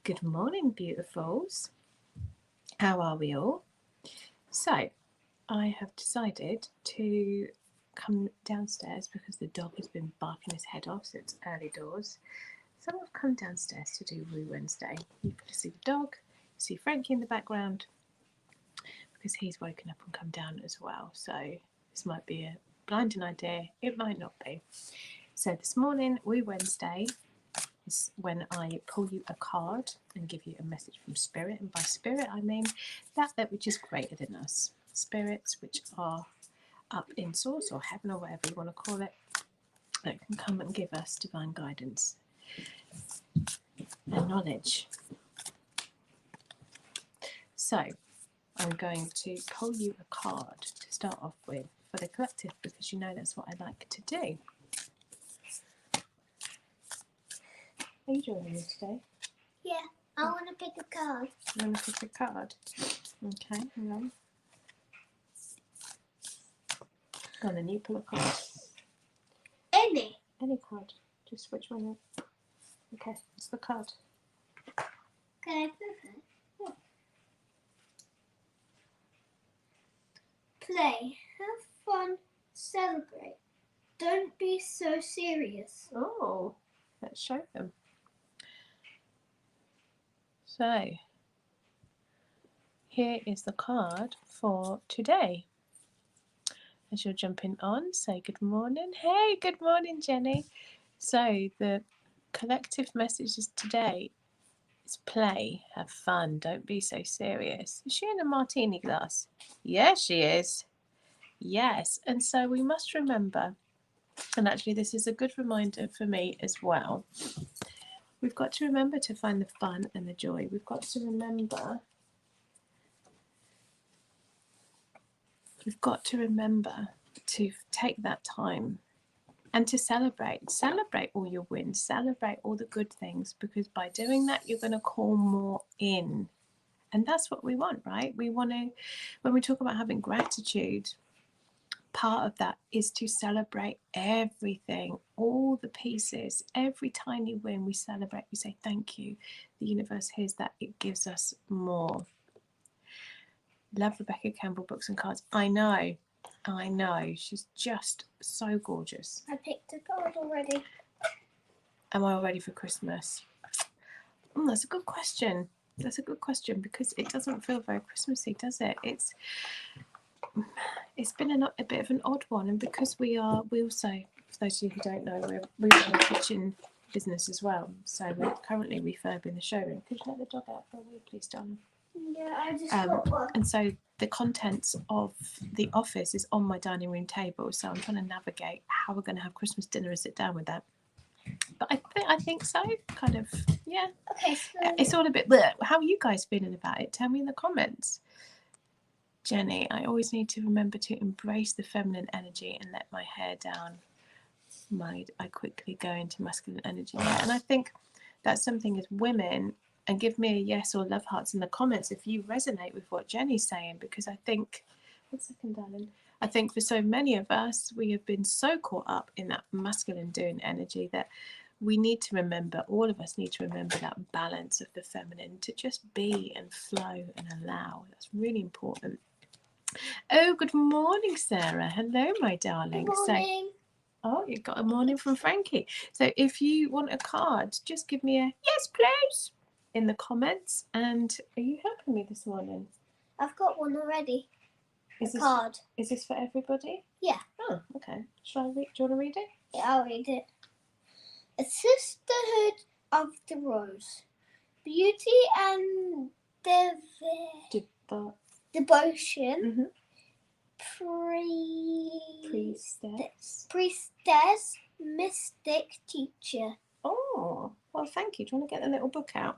Good morning, beautifuls. How are we all? So, I have decided to come downstairs because the dog has been barking his head off, so it's early doors. So I've come downstairs to do Woo Wednesday. You can see the dog, you see Frankie in the background because he's woken up and come down as well. So this might be a blinding idea, it might not be. So this morning, Woo Wednesday, is when I pull you a card and give you a message from Spirit. And by Spirit, I mean that which is greater than us. Spirits which are up in source or heaven or whatever you want to call it, that can come and give us divine guidance and knowledge. So I'm going to pull you a card to start off with for the collective because you know that's what I like to do. Are you joining me today? Yeah, I want to pick a card. You want to pick a card? Okay, hang on. Go on then, you pull a card. Any card. Just which one? Okay, it's the card. Can I pick it? Yeah. Play, have fun, celebrate. Don't be so serious. Oh, let's show them. So, here is the card for today. As you're jumping on, say good morning. Hey, good morning, Jenny. So, the collective messages today is play, have fun, don't be so serious. Is she in a martini glass? Yes, she is. Yes, and so we must remember, and actually this is a good reminder for me as well, we've got to remember to find the fun and the joy. We've got to remember to take that time and to celebrate all your wins, celebrate all the good things, because by doing that you're going to call more in. And that's what we want, right? We want to, when we talk about having gratitude, part of that is to celebrate everything, all the pieces, every tiny win we celebrate. We say thank you. The universe hears that, it gives us more. Love Rebecca Campbell books and cards. I know. She's just so gorgeous. I picked a card already. Am I all ready for Christmas? That's a good question. Because it doesn't feel very Christmassy, does it? It's been a bit of an odd one, and because we also, for those of you who don't know, we run a kitchen business as well. So we're currently refurbing the showroom. Could you let the dog out for a wee, please, darling? Yeah, I just got one. And so the contents of the office is on my dining room table. So I'm trying to navigate how we're going to have Christmas dinner and sit down with that. But I think so. Kind of, yeah. Okay, so it's all a bit. Bleh. How are you guys feeling about it? Tell me in the comments. Jenny, I always need to remember to embrace the feminine energy and let my hair down. I quickly go into masculine energy. Yeah, and I think that's something as women, and give me a yes or love hearts in the comments if you resonate with what Jenny's saying, because I think, one second, darling. I think for so many of us, we have been so caught up in that masculine doing energy that we need to remember, all of us need to remember that balance of the feminine, to just be and flow and allow. That's really important. Oh, good morning, Sarah. Hello, my darling. good morning. Oh, you got a morning from Frankie. So if you want a card, just give me a yes, please in the comments. And are you helping me this morning? I've got one already. Is this Card. Is this for everybody? Yeah. Oh, okay. Shall I read? Do you want to read it? Yeah, I'll read it. A sisterhood of the rose, beauty and devotion. Priestess, mystic, teacher. Oh, well, thank you. Do you want to get the little book out?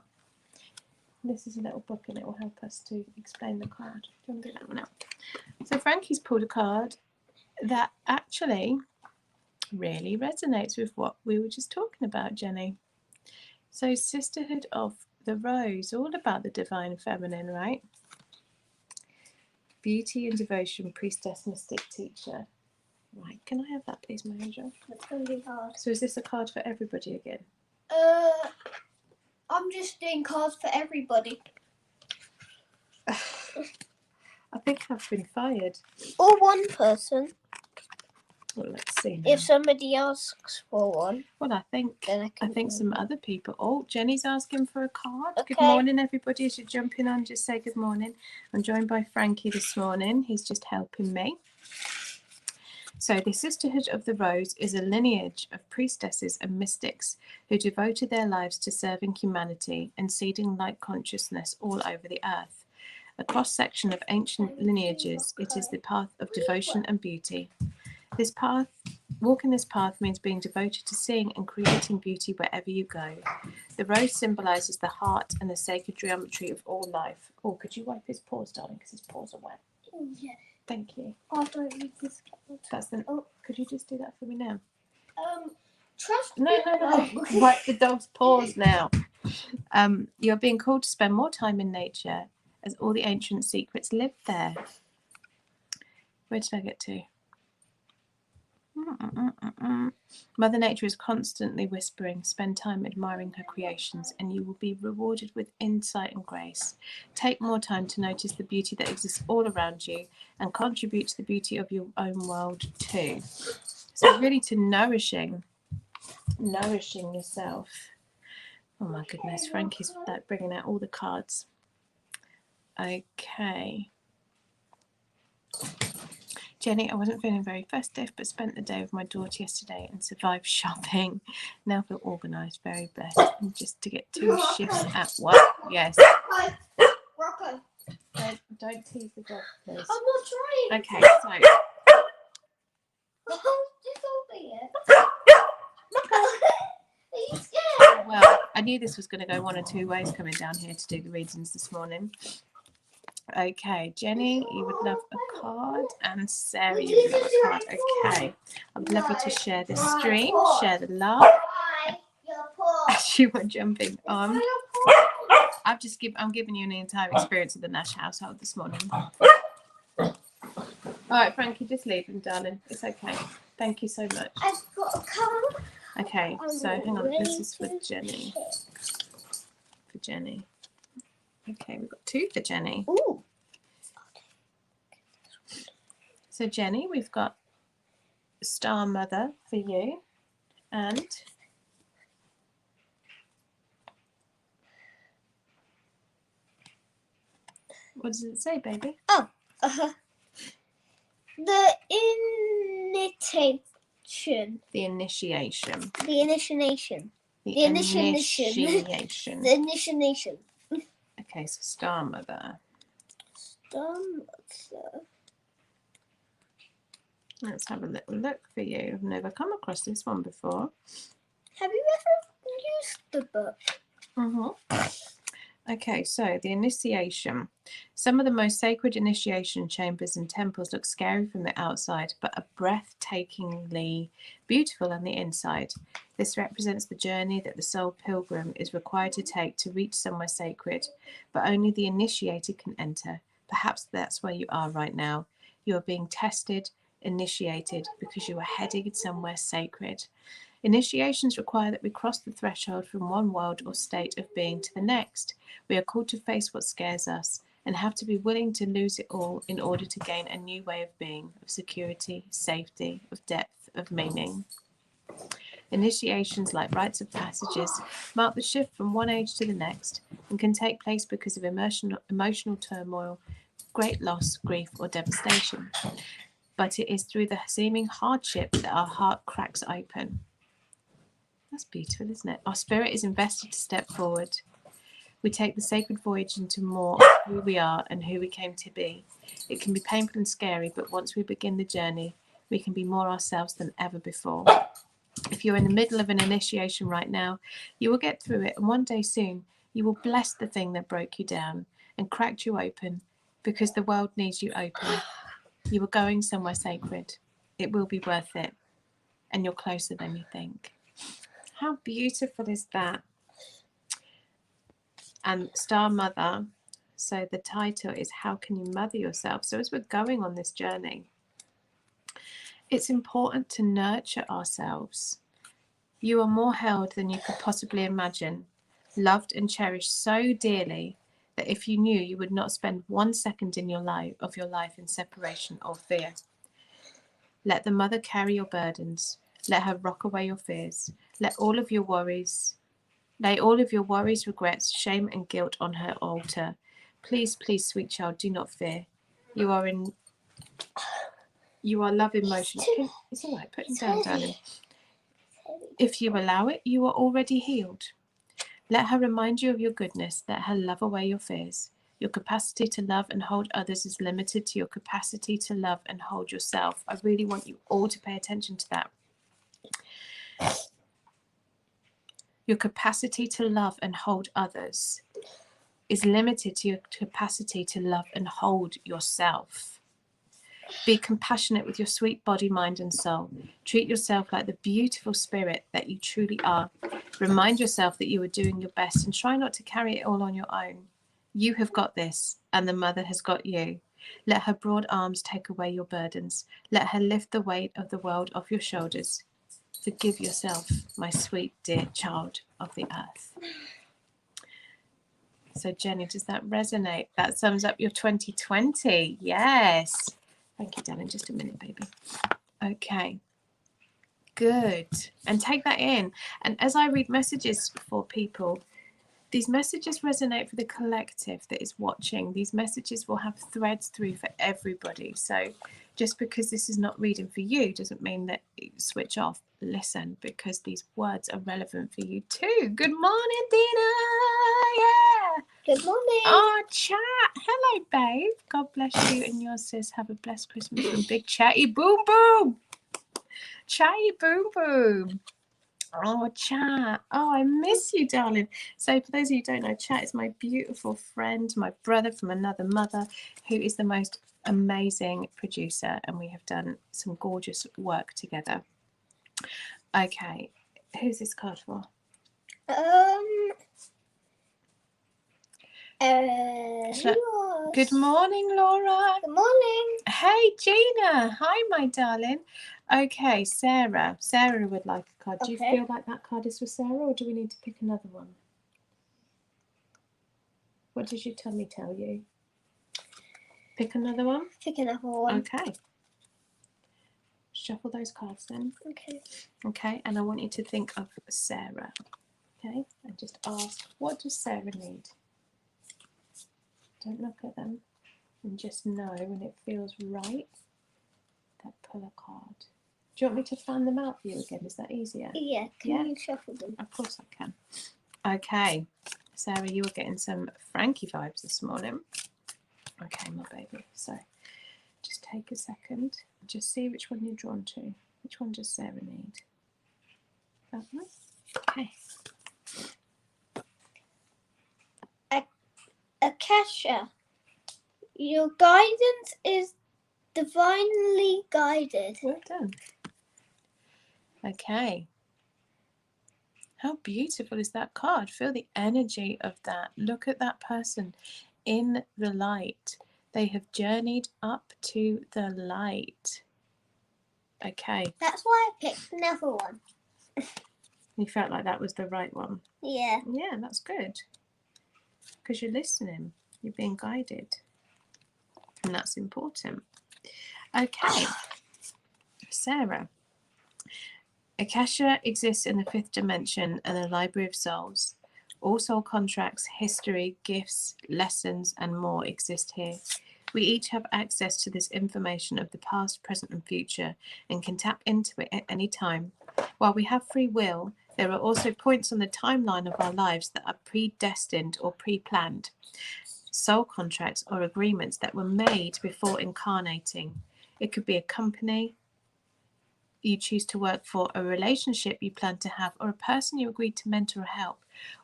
This is a little book and it will help us to explain the card. Do you want to get that one out? So Frankie's pulled a card that actually really resonates with what we were just talking about, Jenny. So Sisterhood of the Rose, all about the divine feminine, right? Beauty and devotion, priestess, mystic, teacher. Right, can I have that please, my angel? That's going to be hard. So is this a card for everybody again? I'm just doing cards for everybody. I think I've been fired. Or one person. Well, let's see. Now. If somebody asks for one, Well, I think then I can. some other people. Oh, Jenny's asking for a card. Good Okay. morning, everybody. As you jump in on, just say good morning. I'm joined by Frankie this morning. He's just helping me. So the Sisterhood of the Rose is a lineage of priestesses and mystics who devoted their lives to serving humanity and seeding light consciousness all over the earth. A cross-section of ancient lineages, it is the path of devotion and beauty. Walking this path means being devoted to seeing and creating beauty wherever you go. The rose symbolises the heart and the sacred geometry of all life. Oh, could you wipe his paws, darling, because his paws are wet? Yeah. Thank you. I don't need this card. That's the. Oh, could you just do that for me now? Trust No. me. Wipe the dog's paws now. You're being called to spend more time in nature, as all the ancient secrets live there. Where did I get to? Mother Nature is constantly whispering, spend time admiring her creations and you will be rewarded with insight and grace. Take more time to notice the beauty that exists all around you and contribute to the beauty of your own world too. So really to nourishing yourself. Oh my goodness, Frankie's like bringing out all the cards. Okay. Jenny, I wasn't feeling very festive, but spent the day with my daughter yesterday and survived shopping. Now feel organised, very blessed. And just to get 2 shifts at work. Yes. Rocco. Don't tease the dog, please. I'm not trying. Okay, so. Just over here. Are you scared? Well, I knew this was going to go one or two ways coming down here to do the readings this morning. Okay, Jenny, you would love a card, and Sarah, you would love a card. Okay, I'd love you to share the stream, share the love. As you were jumping on, I'm giving you an entire experience of the Nash household this morning. All right, Frankie, just leave him, darling. It's okay. Thank you so much. I've got a card. Okay, so hang on. This is for Jenny. For Jenny. Okay, we've got 2 for Jenny. Ooh. So Jenny, we've got Star Mother for you, and what does it say, baby? Oh, the initiation. The initiation. The initiation. The initiation. initiation. The initiation. Okay, so Star Mother. Let's have a little look for you. I've never come across this one before. Have you ever used the book? Okay, so the initiation. Some of the most sacred initiation chambers and temples look scary from the outside, but are breathtakingly beautiful on the inside. This represents the journey that the soul pilgrim is required to take to reach somewhere sacred, but only the initiated can enter. Perhaps that's where you are right now. You are being tested, initiated, because you are heading somewhere sacred. Initiations require that we cross the threshold from one world or state of being to the next. We are called to face what scares us and have to be willing to lose it all in order to gain a new way of being, of security, safety, of depth, of meaning. Initiations, like rites of passages, mark the shift from one age to the next and can take place because of emotional turmoil, great loss, grief, or devastation. But it is through the seeming hardship that our heart cracks open. That's beautiful, isn't it? Our spirit is invested to step forward. We take the sacred voyage into more of who we are and who we came to be. It can be painful and scary, but once we begin the journey, we can be more ourselves than ever before. If you're in the middle of an initiation right now, you will get through it, and one day soon, you will bless the thing that broke you down and cracked you open, because the world needs you open. You are going somewhere sacred. It will be worth it, and you're closer than you think. How beautiful is that? And Star Mother, so the title is How Can You Mother Yourself? So as we're going on this journey, it's important to nurture ourselves. You are more held than you could possibly imagine. loved and cherished so dearly that if you knew, you would not spend 1 second in your life in separation or fear. Let the mother carry your burdens. Let her rock away your fears. Lay all of your worries, regrets, shame, and guilt on her altar. Please, please, sweet child, do not fear. You are love in motion. It's all right. Put him down, darling. If you allow it, you are already healed. Let her remind you of your goodness. Let her love away your fears. Your capacity to love and hold others is limited to your capacity to love and hold yourself. I really want you all to pay attention to that. Your capacity to love and hold others is limited to your capacity to love and hold yourself. Be compassionate with your sweet body, mind, and soul. Treat yourself like the beautiful spirit that you truly are. Remind yourself that you are doing your best and try not to carry it all on your own. You have got this, and the mother has got you. Let her broad arms take away your burdens. Let her lift the weight of the world off your shoulders. Forgive yourself, my sweet, dear child of the earth. So, Jenny, does that resonate? That sums up your 2020. Yes. Thank you, darling. Just a minute, baby. Okay. Good. And take that in. And as I read messages for people, these messages resonate for the collective that is watching. These messages will have threads through for everybody. So just because this is not reading for you doesn't mean that you switch off. Listen, because these words are relevant for you too. Good morning, Dina. Yeah. Good morning. Oh, chat. Hello, babe. God bless you and yours, sis. Have a blessed Christmas from Big Chatty Boom Boom. Chatty Boom Boom. Oh, Chat. Oh, I miss you, darling. So for those of you who don't know, Chat is my beautiful friend, my brother from another mother, who is the most amazing producer, and we have done some gorgeous work together. Okay, who's this card for? Good morning, Laura. Good morning. Hey, Gina. Hi, my darling. Okay, Sarah. Sarah would like a card. Do you feel like that card is for Sarah, or do we need to pick another one? What did your tummy tell you? Pick another one? Pick another one. Okay. Shuffle those cards then. Okay. Okay, and I want you to think of Sarah. Okay, and just ask, what does Sarah need? Don't look at them, and just know when it feels right that pull a card. Do you want me to fan them out for you again? Is that easier? Yeah, can you shuffle them? Of course I can. Okay, Sarah, you were getting some Frankie vibes this morning. Okay, my baby. So just take a second. Just see which one you're drawn to. Which one does Sarah need? That one? Okay. Akasha, your guidance is divinely guided. Well done. Okay. How beautiful is that card? Feel the energy of that. Look at that person in the light. They have journeyed up to the light. Okay. That's why I picked another one. You felt like that was the right one. Yeah. Yeah, that's good. Because you're listening. You're being guided. And that's important. Okay. Sarah. Akasha exists in the fifth dimension and the Library of Souls. All soul contracts, history, gifts, lessons, and more exist here. We each have access to this information of the past, present, and future, and can tap into it at any time. While we have free will, there are also points on the timeline of our lives that are predestined or pre-planned. Soul contracts are agreements that were made before incarnating. It could be a company you choose to work for, a relationship you plan to have, or a person you agreed to mentor or help.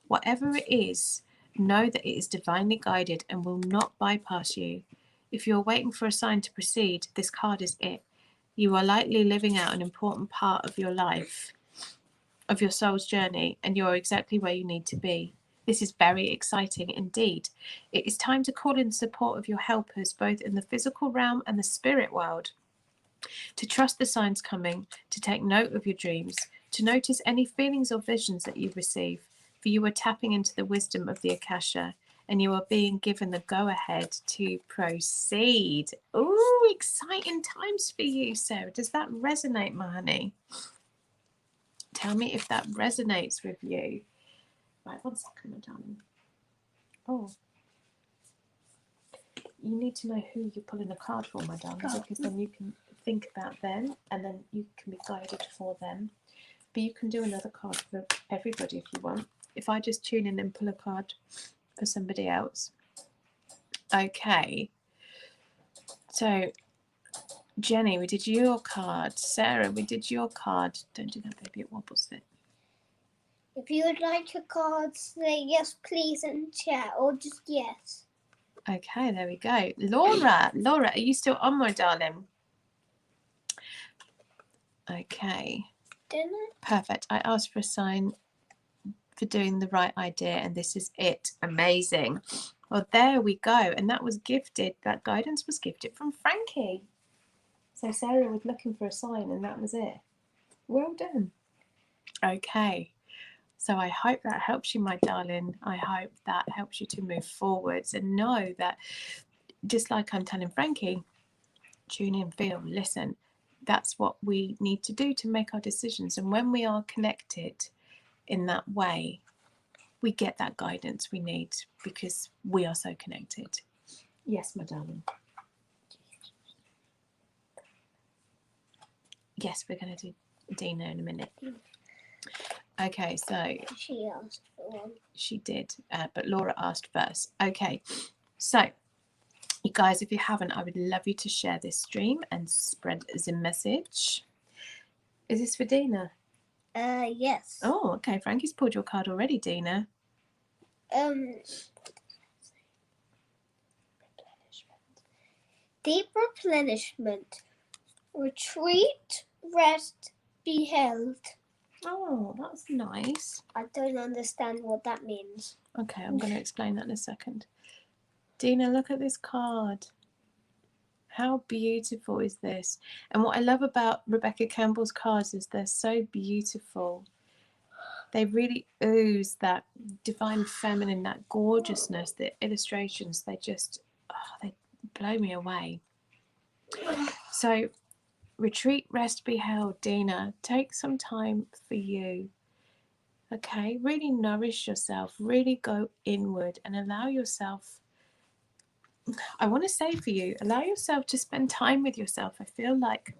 Whatever it is, know that it is divinely guided and will not bypass you. If you're waiting for a sign to proceed, this card is it. You are likely living out an important part of your life, of your soul's journey, and you're exactly where you need to be. This is very exciting indeed. It is time to call in support of your helpers, both in the physical realm and the spirit world. To trust the signs coming, to take note of your dreams, to notice any feelings or visions that you receive. For you are tapping into the wisdom of the Akasha, and you are being given the go-ahead to proceed. Oh, exciting times for you, Sarah. Does that resonate, my honey? Tell me if that resonates with you. Right, 1 second, my darling. Oh, you need to know who you're pulling a card for, my darling, because then you can think about them, and then you can be guided for them. But you can do another card for everybody if you want. If I just tune in and pull a card for somebody else. Okay. So, Jenny, we did your card. Sarah, we did your card. Don't do that, baby. It wobbles it. If you would like a card, say yes, please, in chat, or just yes. Okay, there we go. Laura, are you still on, my darling? Okay. Didn't I? Perfect. I asked for a sign for doing the right idea, and this is it. Amazing. Well, there we go. And that was gifted. That guidance was gifted from Frankie. So Sarah was looking for a sign, and that was it. Well done. Okay. So I hope that helps you, my darling. I hope that helps you to move forwards and know that, just like I'm telling Frankie, tune in, feel, listen. That's what we need to do to make our decisions. And when we are connected in that way, we get that guidance we need because we are so connected. Yes, my darling. Yes, we're going to do Dina in a minute. Okay, so She asked for one. she did, but Laura asked first. Okay, so you guys, if you haven't, I would love you to share this stream and spread the message. Is this for Dina? Yes. Oh, okay. Frankie's pulled your card already, Dina. Deep replenishment. Retreat, rest, be held. Oh, that's nice. I don't understand what that means. Okay, I'm going to explain that in a second. Dina, look at this card. How beautiful is this? And what I love about Rebecca Campbell's cards is they're so beautiful. They really ooze that divine feminine, that gorgeousness, the illustrations, they just, they blow me away. So, retreat, rest, be held. Dina, take some time for you. Okay, really nourish yourself, really go inward and allow yourself, I want to say for you, allow yourself to spend time with yourself. I feel like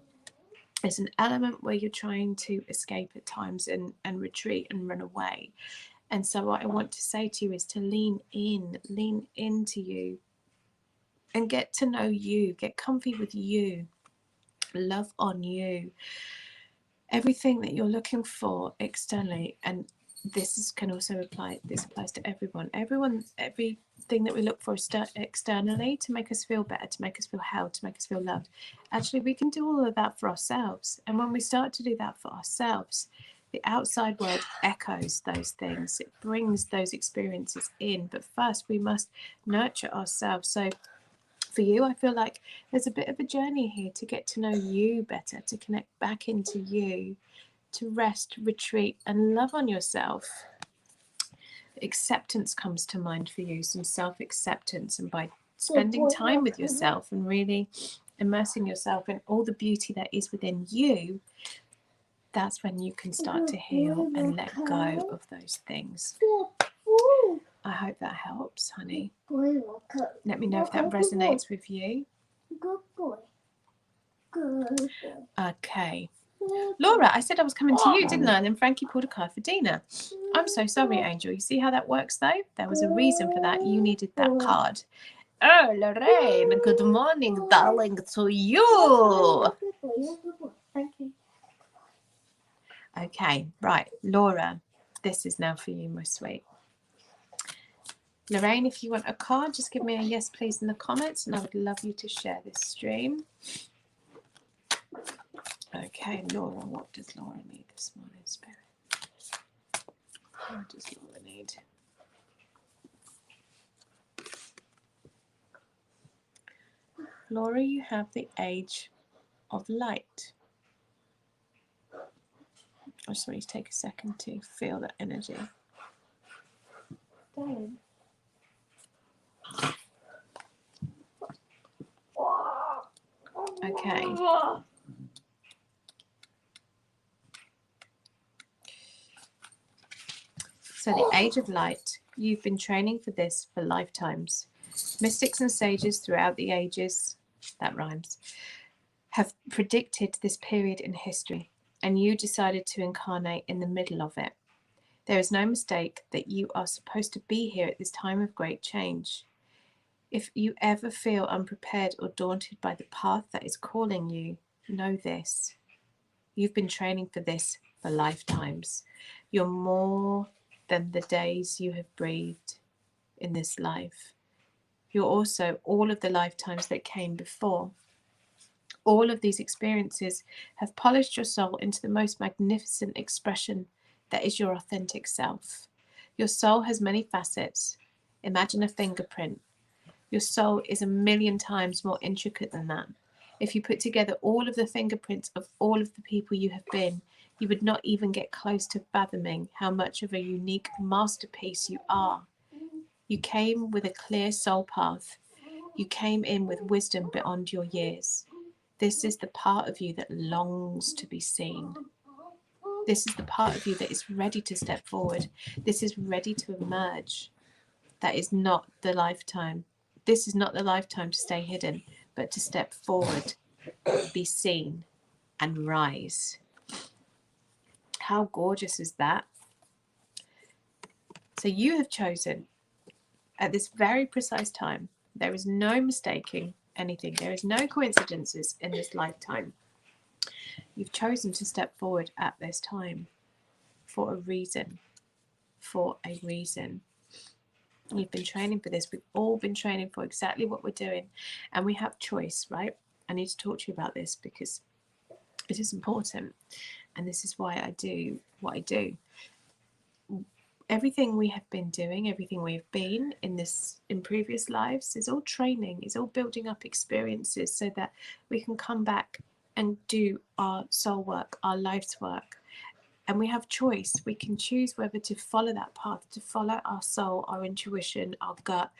there's an element where you're trying to escape at times and retreat and run away. And so what I want to say to you is to lean into you and get to know you, get comfy with you, love on you. Everything that you're looking for externally, and this can also apply, this applies to everyone, everything that we look for externally to make us feel better, to make us feel held, to make us feel loved. Actually, we can do all of that for ourselves. And when we start to do that for ourselves, the outside world echoes those things. It brings those experiences in. But first, we must nurture ourselves. So for you, I feel like there's a bit of a journey here to get to know you better, to connect back into you, to rest, retreat, and love on yourself. Acceptance comes to mind for you, some self-acceptance, and by spending time with yourself and really immersing yourself in all the beauty that is within you, that's when you can start to heal and let go of those things. I hope that helps, honey. Let me know if that resonates with you. Good boy. Good boy. Okay. Laura, I said I was coming to you, didn't I? And then Frankie pulled a card for Dina. I'm so sorry, Angel. You see how that works, though? There was a reason for that. You needed that card. Oh, Lorraine, good morning, darling, to you. Thank you. Okay, right. Laura, this is now for you, my sweet. Lorraine, if you want a card, just give me a yes, please, in the comments, and I would love you to share this stream. Okay, Laura, what does Laura need this morning, Spirit? What does Laura need? Laura, you have the Age of Light. I just want you to take a second to feel that energy. going? Okay. So the Age of Light, you've been training for this for lifetimes. Mystics and sages throughout the ages, that rhymes, have predicted this period in history, and you decided to incarnate in the middle of it. There is no mistake that you are supposed to be here at this time of great change. If you ever feel unprepared or daunted by the path that is calling you, know this. You've been training for this for lifetimes. You're more than the days you have breathed in this life. You're also all of the lifetimes that came before. All of these experiences have polished your soul into the most magnificent expression that is your authentic self. Your soul has many facets. Imagine a fingerprint. Your soul is 1,000,000 times more intricate than that. If you put together all of the fingerprints of all of the people you have been, you would not even get close to fathoming how much of a unique masterpiece you are. You came with a clear soul path. You came in with wisdom beyond your years. This is the part of you that longs to be seen. This is the part of you that is ready to step forward. This is ready to emerge. That is not the lifetime. This is not the lifetime to stay hidden, but to step forward, be seen, and rise. How gorgeous is that? So you have chosen at this very precise time. There is no mistaking anything. There is no coincidences in this lifetime. You've chosen to step forward at this time for a reason. For a reason. You've been training for this. We've all been training for exactly what we're doing. And we have choice, right? I need to talk to you about this because it is important. And this is why I do what I do. Everything we have been doing, everything we've been in previous lives is all training, is all building up experiences so that we can come back and do our soul work, our life's work. And we have choice. We can choose whether to follow that path, to follow our soul, our intuition, our gut.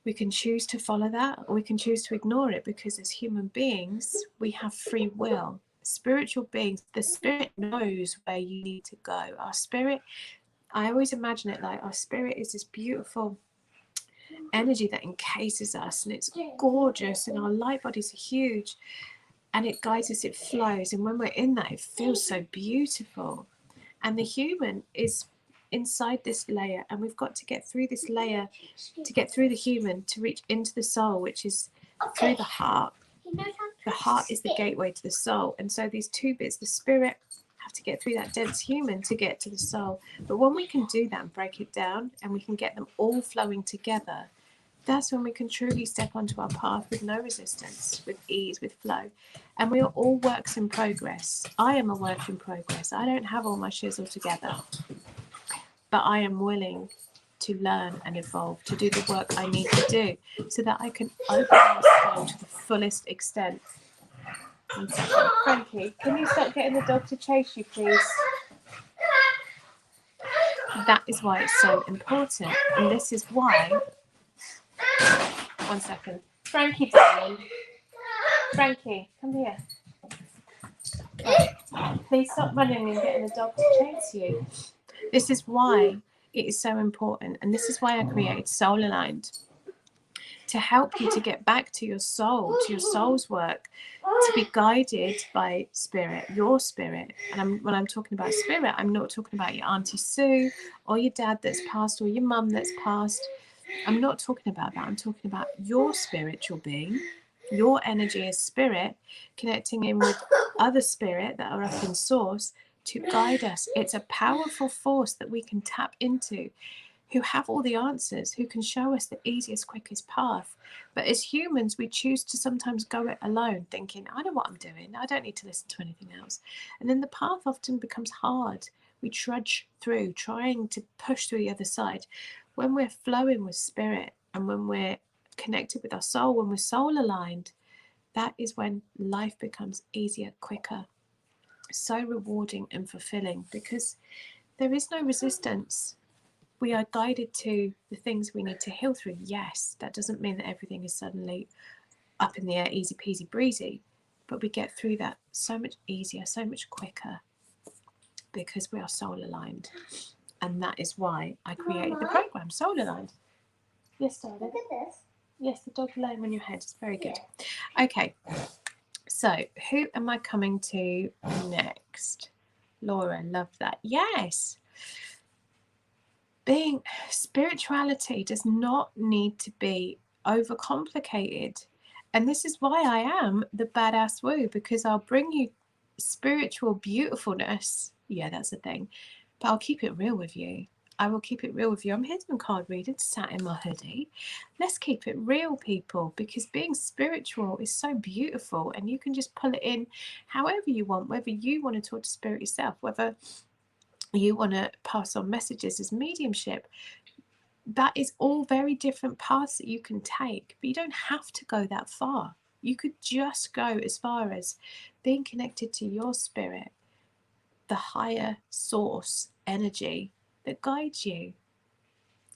We can choose to follow that, or we can choose to ignore it, because as human beings, we have free will. Spiritual beings, the spirit knows where you need to go. Our spirit, I always imagine it like our spirit is this beautiful energy that encases us, and it's gorgeous, and our light bodies are huge, and it guides us, it flows, and when we're in that, it feels so beautiful. And the human is inside this layer, and we've got to get through this layer to get through the human to reach into the soul, which is through the heart. The heart is the gateway to the soul, and so these two bits, the spirit, have to get through that dense human to get to the soul. But when we can do that and break it down, and we can get them all flowing together, that's when we can truly step onto our path with no resistance, with ease, with flow. And we are all works in progress. I am a work in progress. I don't have all my shizzle together, but I am willing to learn and evolve, to do the work I need to do so that I can open my soul to the fullest extent. 1 second. Frankie, can you stop getting the dog to chase you, please? That is why it's so important. And this is why... 1 second. Frankie, darling. Frankie, come here. Please stop running and getting the dog to chase you. This is why it is so important. And this is why I created Soul Aligned. To help you to get back to your soul, to your soul's work, to be guided by spirit, your spirit. And when I'm talking about spirit, I'm not talking about your Auntie Sue or your dad that's passed or your mum that's passed. I'm not talking about that. I'm talking about your spiritual being, your energy as spirit, connecting in with other spirit that are up in source to guide us. It's a powerful force that we can tap into, who have all the answers, who can show us the easiest, quickest path. But as humans, we choose to sometimes go it alone, thinking, I know what I'm doing. I don't need to listen to anything else. And then the path often becomes hard. We trudge through, trying to push through the other side. When we're flowing with spirit and when we're connected with our soul, when we're soul aligned, that is when life becomes easier, quicker, so rewarding and fulfilling, because there is no resistance. we are guided to the things we need to heal through. Yes, that doesn't mean that everything is suddenly up in the air, easy peasy breezy, but we get through that so much easier, so much quicker, because we are soul aligned. And that is why I created the program, Soul Aligned. Yes, darling. Look at this. Yes, the dog laying on your head is very good. Okay, so who am I coming to next? Laura, love that. Yes. Being spirituality does not need to be overcomplicated. And this is why I am the badass woo, because I'll bring you spiritual beautifulness. Yeah, that's the thing. But I'll keep it real with you. I will keep it real with you. I'm here to card reading, sat in my hoodie. Let's keep it real, people, because being spiritual is so beautiful, and you can just pull it in however you want, whether you want to talk to spirit yourself, whether you want to pass on messages as mediumship. That is all very different paths that you can take, but you don't have to go that far. You could just go as far as being connected to your spirit, the higher source energy that guides you.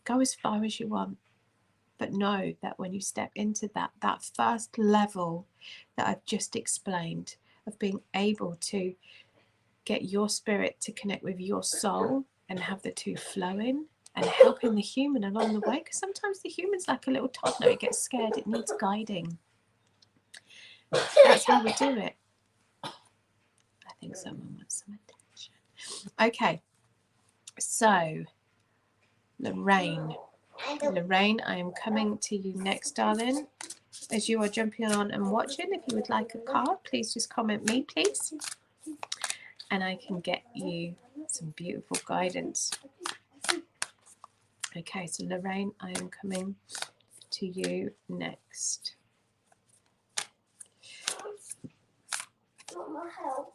Go as far as you want, but know that when you step into that first level that I've just explained, of being able to get your spirit to connect with your soul and have the two flowing, and helping the human along the way, because sometimes the human's like a little toddler, it gets scared, it needs guiding. That's how we do it. I think someone wants some attention. Okay, so Lorraine, I am coming to you next, darling. As you are jumping on and watching, if you would like a card, please just comment me, please, and I can get you some beautiful guidance. Okay, so Lorraine, I am coming to you next. Want my help?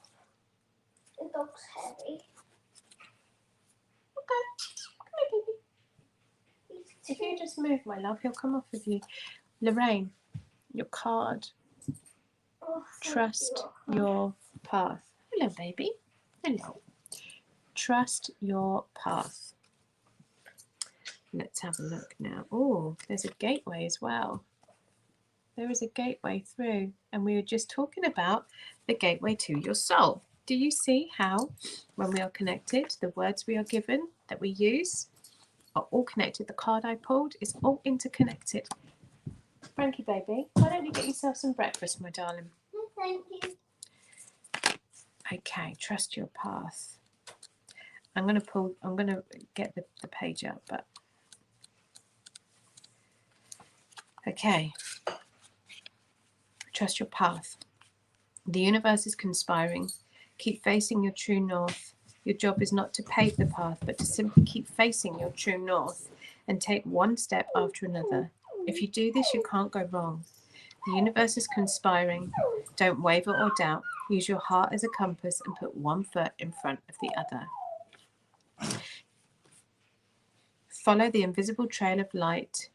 The dog's heavy. Okay, come here, baby. If you just move, my love, he'll come off with you. Lorraine, your card. Oh, Trust your path. Hello, baby. Hello. Trust your path. Let's have a look now. Oh, there's a gateway as well. There is a gateway through, and we were just talking about the gateway to your soul. Do you see how, when we are connected, the words we are given that we use are all connected? The card I pulled is all interconnected. Frankie, baby, why don't you get yourself some breakfast, my darling? Thank you. Okay, trust your path. I'm going to get the page up, but okay. Trust your path. The universe is conspiring. Keep facing your true north. Your job is not to pave the path, but to simply keep facing your true north and take one step after another. If you do this, you can't go wrong. The universe is conspiring. Don't waver or doubt. Use your heart as a compass and put one foot in front of the other. Follow the invisible trail of light.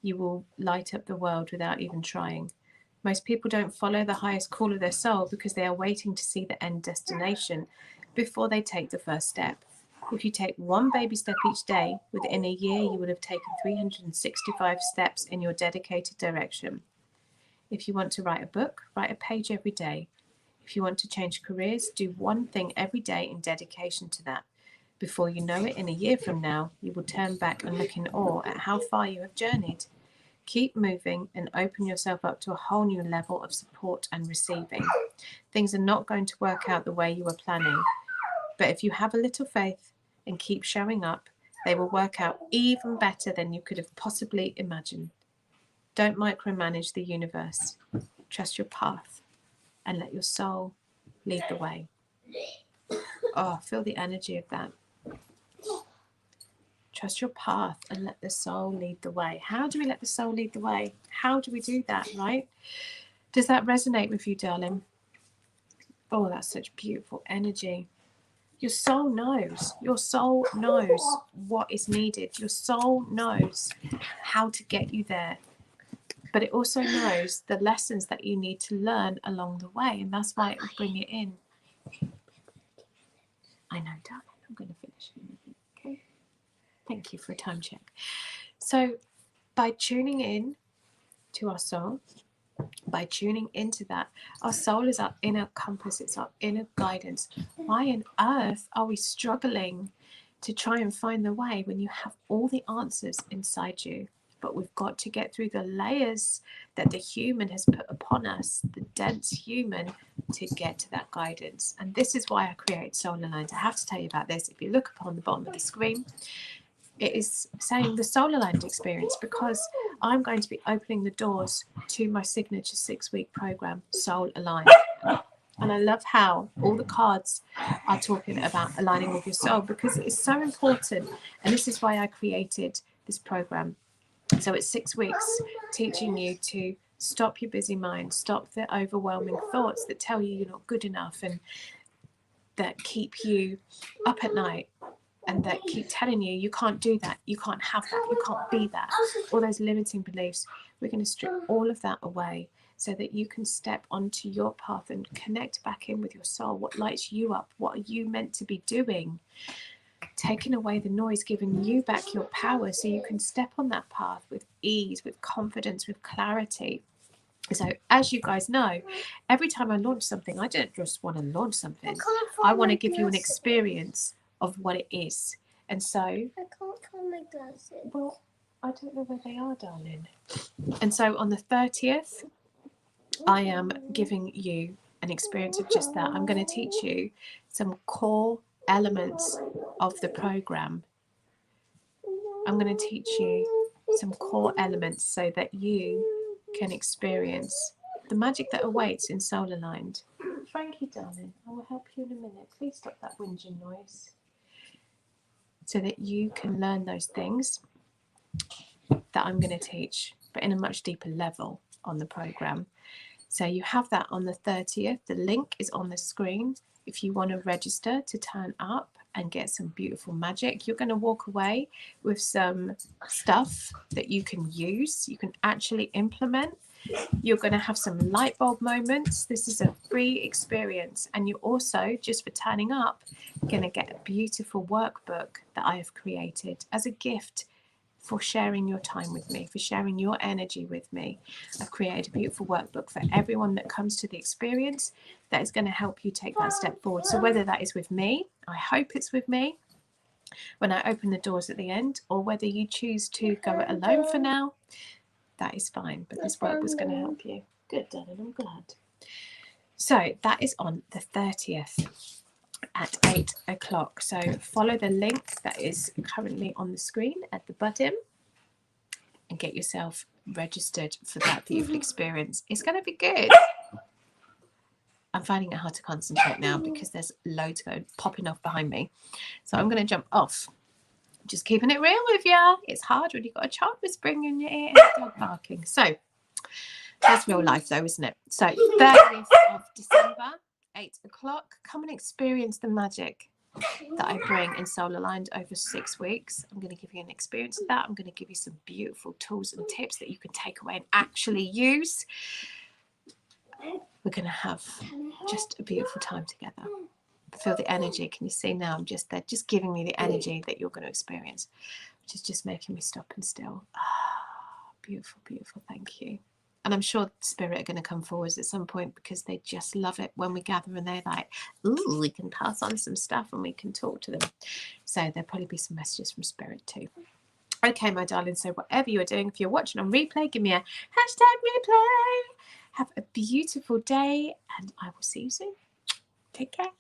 You will light up the world without even trying. Most people don't follow the highest call of their soul because they are waiting to see the end destination before they take the first step. If you take one baby step each day, within a year you will have taken 365 steps in your dedicated direction. If you want to write a book, write a page every day. If you want to change careers, do one thing every day in dedication to that. Before you know it, in a year from now, you will turn back and look in awe at how far you have journeyed. Keep moving and open yourself up to a whole new level of support and receiving. Things are not going to work out the way you were planning, but if you have a little faith and keep showing up, they will work out even better than you could have possibly imagined. Don't micromanage the universe. Trust your path and let your soul lead the way. Oh, feel the energy of that. Trust your path and let the soul lead the way. How do we let the soul lead the way? How do we do that, right? Does that resonate with you, darling? Oh, that's such beautiful energy. Your soul knows. Your soul knows what is needed. Your soul knows how to get you there. But it also knows the lessons that you need to learn along the way. And that's why it will bring it in. I know, darling. I'm going to finish in a minute, okay? Thank you for a time check. So by tuning in to our soul, by tuning into that, our soul is our inner compass, it's our inner guidance. Why on earth are we struggling to try and find the way when you have all the answers inside you? But we've got to get through the layers that the human has put upon us, the dense human, to get to that guidance. And this is why I create Soul Aligned. I have to tell you about this. If you look upon the bottom of the screen, it is saying the Soul Aligned experience, because I'm going to be opening the doors to my signature 6-week program, Soul Aligned. And I love how all the cards are talking about aligning with your soul, because it's so important. And this is why I created this program. So it's 6 weeks teaching you to stop your busy mind, stop the overwhelming thoughts that tell you you're not good enough and that keep you up at night and that keep telling you you can't do that, you can't have that, you can't be that. All those limiting beliefs, we're going to strip all of that away so that you can step onto your path and connect back in with your soul. What lights you up? What are you meant to be doing? Taking away the noise, giving you back your power so you can step on that path with ease, with confidence, with clarity. So as you guys know, every time I launch something, I don't just want to launch something. I want to give you an experience of what it is. And so I can't find my glasses. well, I don't know where they are, darling. And so on the 30th, I am giving you an experience of just that. I'm going to teach you some core elements of the program. I'm going to teach you some core elements so that you can experience the magic that awaits in Soul Aligned. Frankie, darling, I will help you in a minute. Please stop that whinging noise. So that you can learn those things that I'm going to teach, but in a much deeper level on the program. So you have that on the 30th. The link is on the screen. If you want to register to turn up and get some beautiful magic, you're going to walk away with some stuff that you can use, you can actually implement. You're going to have some light bulb moments. This is a free experience. And you also, just for turning up, going to get a beautiful workbook that I have created as a gift for sharing your time with me, for sharing your energy with me. I've created a beautiful workbook for everyone that comes to the experience that is going to help you take that step forward. So whether that is with me, I hope it's with me when I open the doors at the end, or whether you choose to go it alone for now, that is fine. But this work was going to help you. Good, darling, I'm glad. So that is on the 30th. At 8 o'clock. So follow the link that is currently on the screen at the bottom and get yourself registered for that beautiful experience. It's going to be good. I'm finding it hard to concentrate now because there's loads popping off behind me. So I'm going to jump off. Just keeping it real with you. It's hard when you've got a child whispering in your ear and a dog barking. So that's real life though, isn't it? So 30th of December. 8 o'clock. Come and experience the magic that I bring in Soul Aligned over 6 weeks. I'm going to give you an experience of that. I'm going to give you some beautiful tools and tips that you can take away and actually use. We're going to have just a beautiful time together. Feel the energy. Can you see now? I'm just there, just giving me the energy that you're going to experience, which is just making me stop and still. Ah, beautiful, beautiful. Thank you. And I'm sure Spirit are going to come forwards at some point because they just love it when we gather and they're like, ooh, we can pass on some stuff and we can talk to them. So there'll probably be some messages from Spirit too. Okay, my darling. So whatever you're doing, if you're watching on replay, give me a #replay. Have a beautiful day and I will see you soon. Take care.